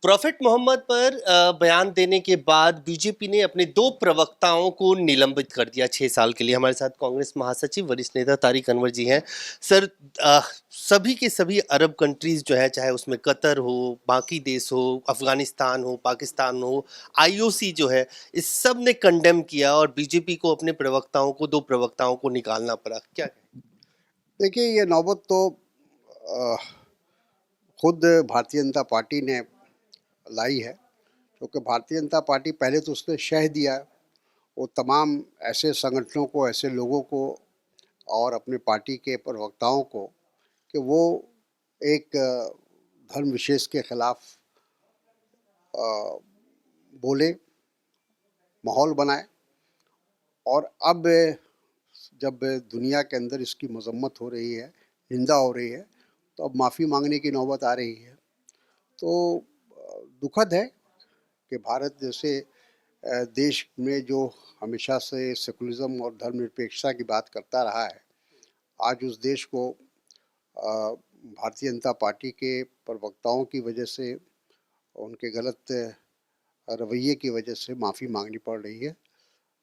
Profit Mohammad पर बयान देने के बाद बीजेपी ने अपने दो प्रवक्ताओं को निलंबित कर दिया 6 साल के लिए। हमारे साथ कांग्रेस महासचिव वरिष्ठ नेता तारिक अनवर जी हैं। सर, सभी के सभी अरब कंट्रीज जो है, चाहे उसमें कतर हो, बाकी देश हो, अफगानिस्तान हो, पाकिस्तान हो, आईओसी जो है, इस सब ने कंडेम किया और बीजेपी को अपने प्रवक्ताओं को, दो प्रवक्ताओं को निकालना पड़ा। क्या देखिए, ये नौबत तो अ, खुद भारतीय जनता पार्टी ने लाई है, क्योंकि भारतीय जनता पार्टी पहले तो उसने शह दिया वो तमाम ऐसे संगठनों को, ऐसे लोगों को और अपने पार्टी के प्रवक्ताओं को कि वो एक धर्म विशेष के खिलाफ बोले, माहौल बनाए। और अब जब दुनिया के अंदर इसकी मजम्मत हो रही है, निंदा हो रही है, तो अब माफ़ी मांगने की नौबत आ रही है। तो दुखद है कि भारत जैसे देश में जो हमेशा से सेकुलरिज्म और धर्मनिरपेक्षता की बात करता रहा है, आज उस देश को भारतीय जनता पार्टी के प्रवक्ताओं की वजह से, उनके गलत रवैये की वजह से माफ़ी मांगनी पड़ रही है,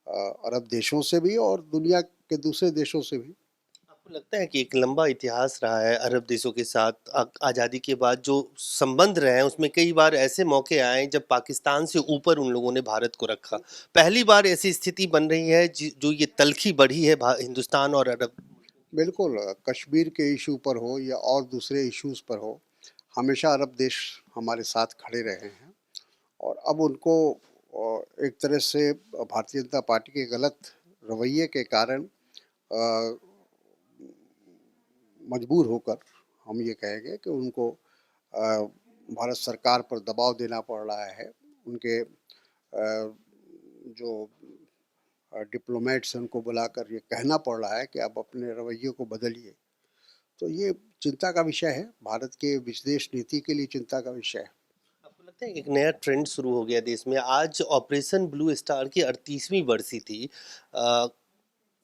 अरब देशों से भी और दुनिया के दूसरे देशों से भी। आपको लगता है कि एक लंबा इतिहास रहा है अरब देशों के साथ, आज़ादी के बाद जो संबंध रहे हैं उसमें कई बार ऐसे मौके आए जब पाकिस्तान से ऊपर उन लोगों ने भारत को रखा। पहली बार ऐसी स्थिति बन रही है जो ये तलखी बढ़ी है हिंदुस्तान और अरब। बिल्कुल, कश्मीर के इशू पर हो या और दूसरे इश्यूज़ पर हो, हमेशा अरब देश हमारे साथ खड़े रहे हैं। और अब उनको एक तरह से भारतीय जनता पार्टी के गलत रवैये के कारण अ, मजबूर होकर हम ये कहेंगे कि उनको भारत सरकार पर दबाव देना पड़ रहा है। उनके जो डिप्लोमेट्स हैं उनको बुलाकर ये कहना पड़ रहा है कि आप अपने रवैये को बदलिए। तो ये चिंता का विषय है, भारत के विदेश नीति के लिए चिंता का विषय है। आपको लगता है कि एक नया ट्रेंड शुरू हो गया देश में? आज ऑपरेशन ब्लू स्टार की 38वीं बरसी थी। अ,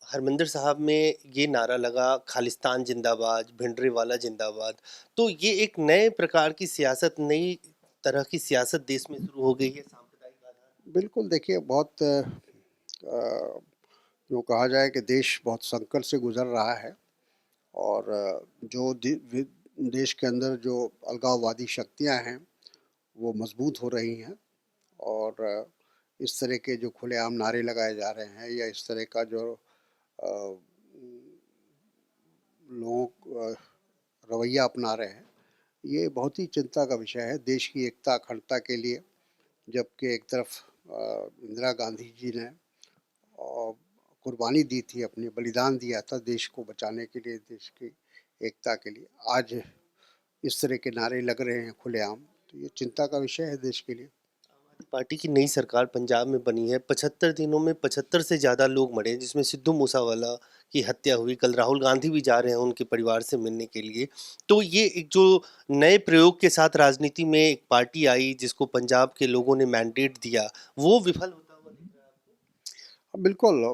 हरमिंदर साहब में ये नारा लगा, खालिस्तान जिंदाबाद, भिंडरीवाला जिंदाबाद। तो ये एक नए प्रकार की सियासत, नई तरह की सियासत देश में शुरू हो गई है, सांप्रदायिक आधार। बिल्कुल, देखिए, बहुत यूँ कहा जाए कि देश बहुत संकट से गुज़र रहा है और जो देश के अंदर जो अलगाववादी शक्तियाँ हैं, वो मजबूत हो रही हैं। और इस तरह के जो खुलेआम नारे लगाए जा रहे हैं या इस तरह का जो अ, लोग रवैया अपना रहे हैं, ये बहुत ही चिंता का विषय है देश की एकता अखंडता के लिए। जबकि एक तरफ इंदिरा गांधी जी ने अ, कुर्बानी दी थी, अपनी बलिदान दिया था देश को बचाने के लिए, देश की एकता के लिए। आज इस तरह के नारे लग रहे हैं खुलेआम, तो ये चिंता का विषय है देश के लिए। पार्टी की नई सरकार पंजाब में बनी है। 75 दिनों में 75 से ज़्यादा लोग मरे, जिसमें सिद्धू मूसावाला की हत्या हुई। कल राहुल गांधी भी जा रहे हैं उनके परिवार से मिलने के लिए। तो ये एक जो नए प्रयोग के साथ राजनीति में एक पार्टी आई जिसको पंजाब के लोगों ने मैंडेट दिया, वो विफल होता हुआ दिख रहा है। बिल्कुल,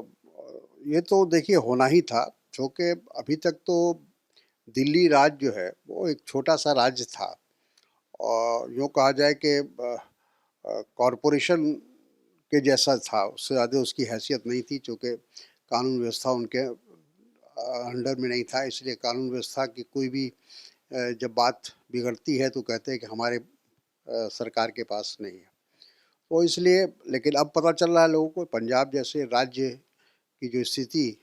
ये तो देखिए होना ही था, क्योंकि अभी तक तो दिल्ली राज्य जो है वो एक छोटा सा राज्य था और यूँ कहा जाए कि कॉरपोरेशन के जैसा था, उससे ज़्यादा उसकी हैसियत नहीं थी, चूँकि कानून व्यवस्था उनके अंडर में नहीं था। इसलिए कानून व्यवस्था की कोई भी जब बात बिगड़ती है तो कहते हैं कि हमारे सरकार के पास नहीं है। तो इसलिए, लेकिन अब पता चल रहा है लोगों को, पंजाब जैसे राज्य की जो स्थिति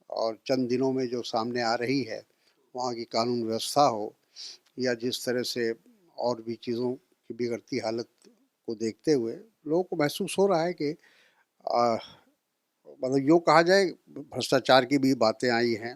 और चंद दिनों में जो सामने आ रही है, वहाँ की कानून व्यवस्था हो या जिस तरह से और भी चीज़ों की बिगड़ती हालत को देखते हुए लोगों को महसूस हो रहा है कि अ, मतलब यूँ कहा जाए, भ्रष्टाचार की भी बातें आई हैं।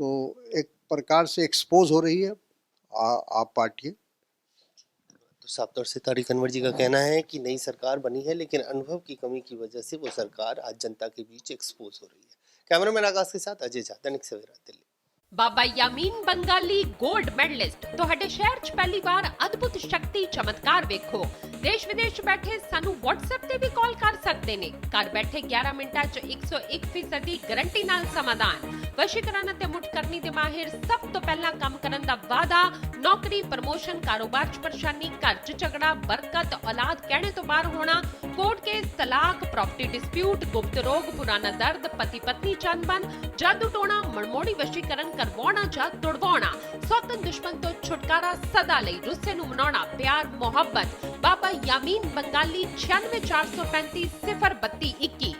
तो एक प्रकार से एक्सपोज़ हो रही है आप पार्टी। तो साफ तौर से तारिक अनवर जी का कहना है कि नई सरकार बनी है, लेकिन अनुभव की कमी की वजह से वो सरकार आज जनता के बीच एक्सपोज हो रही है। कैमरामैन आकाश के साथ अजय झा, दैनिक सवेरा, दिल्ली। ਬਾਬਾ ਯਾਮੀਨ ਬੰਗਾਲੀ 골ਡ ਮੈਡਲਿਸਟ ਤੁਹਾਡੇ ਸ਼ਹਿਰ 'ਚ ਪਹਿਲੀ ਵਾਰ ਅਦਭੁਤ ਸ਼ਕਤੀ ਚਮਤਕਾਰ ਵੇਖੋ। ਦੇਸ਼ ਵਿਦੇਸ਼ ਬੈਠੇ ਸਾਨੂੰ WhatsApp ਤੇ ਵੀ ਕਾਲ ਕਰ ਸਕਦੇ ਨੇ। ਘਰ ਬੈਠੇ 11 ਮਿੰਟਾਂ 'ਚ 101% ਦੀ ਗਾਰੰਟੀ ਨਾਲ ਸਮਾਧਾਨ। ਵਸ਼ੀਕਰਨ ਅਤੇ ਮੁਠਕਰਨੀ ਦੇ ਮਾਹਿਰ ਸਭ ਤੋਂ ਪਹਿਲਾਂ ਕੰਮ ਕਰਨ ਦਾ ਵਾਅਦਾ। ਨੌਕਰੀ, ਪ੍ਰਮੋਸ਼ਨ, ਕਾਰੋਬਾਰ 'ਚ ਪਰੇਸ਼ਾਨੀ, ਘਰ 'ਚ ਝਗੜਾ, ਬਰਕਤ, ਔਲਾਦ ਕਹਿਣੇ ਤੋਂ ਬਾਹਰ ਹੋਣਾ, ਕੋਰਟ ਕੇਸ, ਤਲਾਕ, ਪ੍ਰਾਪਰਟੀ ਡਿਸਪਿਊਟ, ਗੁਪਤ ਰੋਗ, ਪੁਰਾਣਾ ਦਰਦ, ਪਤੀ ਪਤਨੀ ਚੰਬਨ, ਜਾਦੂ ਟੋਣਾ, ਮਨਮੋੜੀ ਵਸ਼ੀਕਰਨ ਕਰਵਾਉਣਾ ਜਾਂ ਤੁੜਵਾਉਣਾ, ਸੌਤਨ ਦੁਸ਼ਮਣ ਤੋਂ ਛੁਟਕਾਰਾ, ਸਦਾ ਲਈ ਰੁੱਸੇ ਨੂੰ ਮਨਾਉਣਾ, ਪਿਆਰ ਮੁਹੱਬਤ। ਬਾਬਾ ਯਾਮੀਨ ਬੰਗਾਲੀ 96 435 032 21।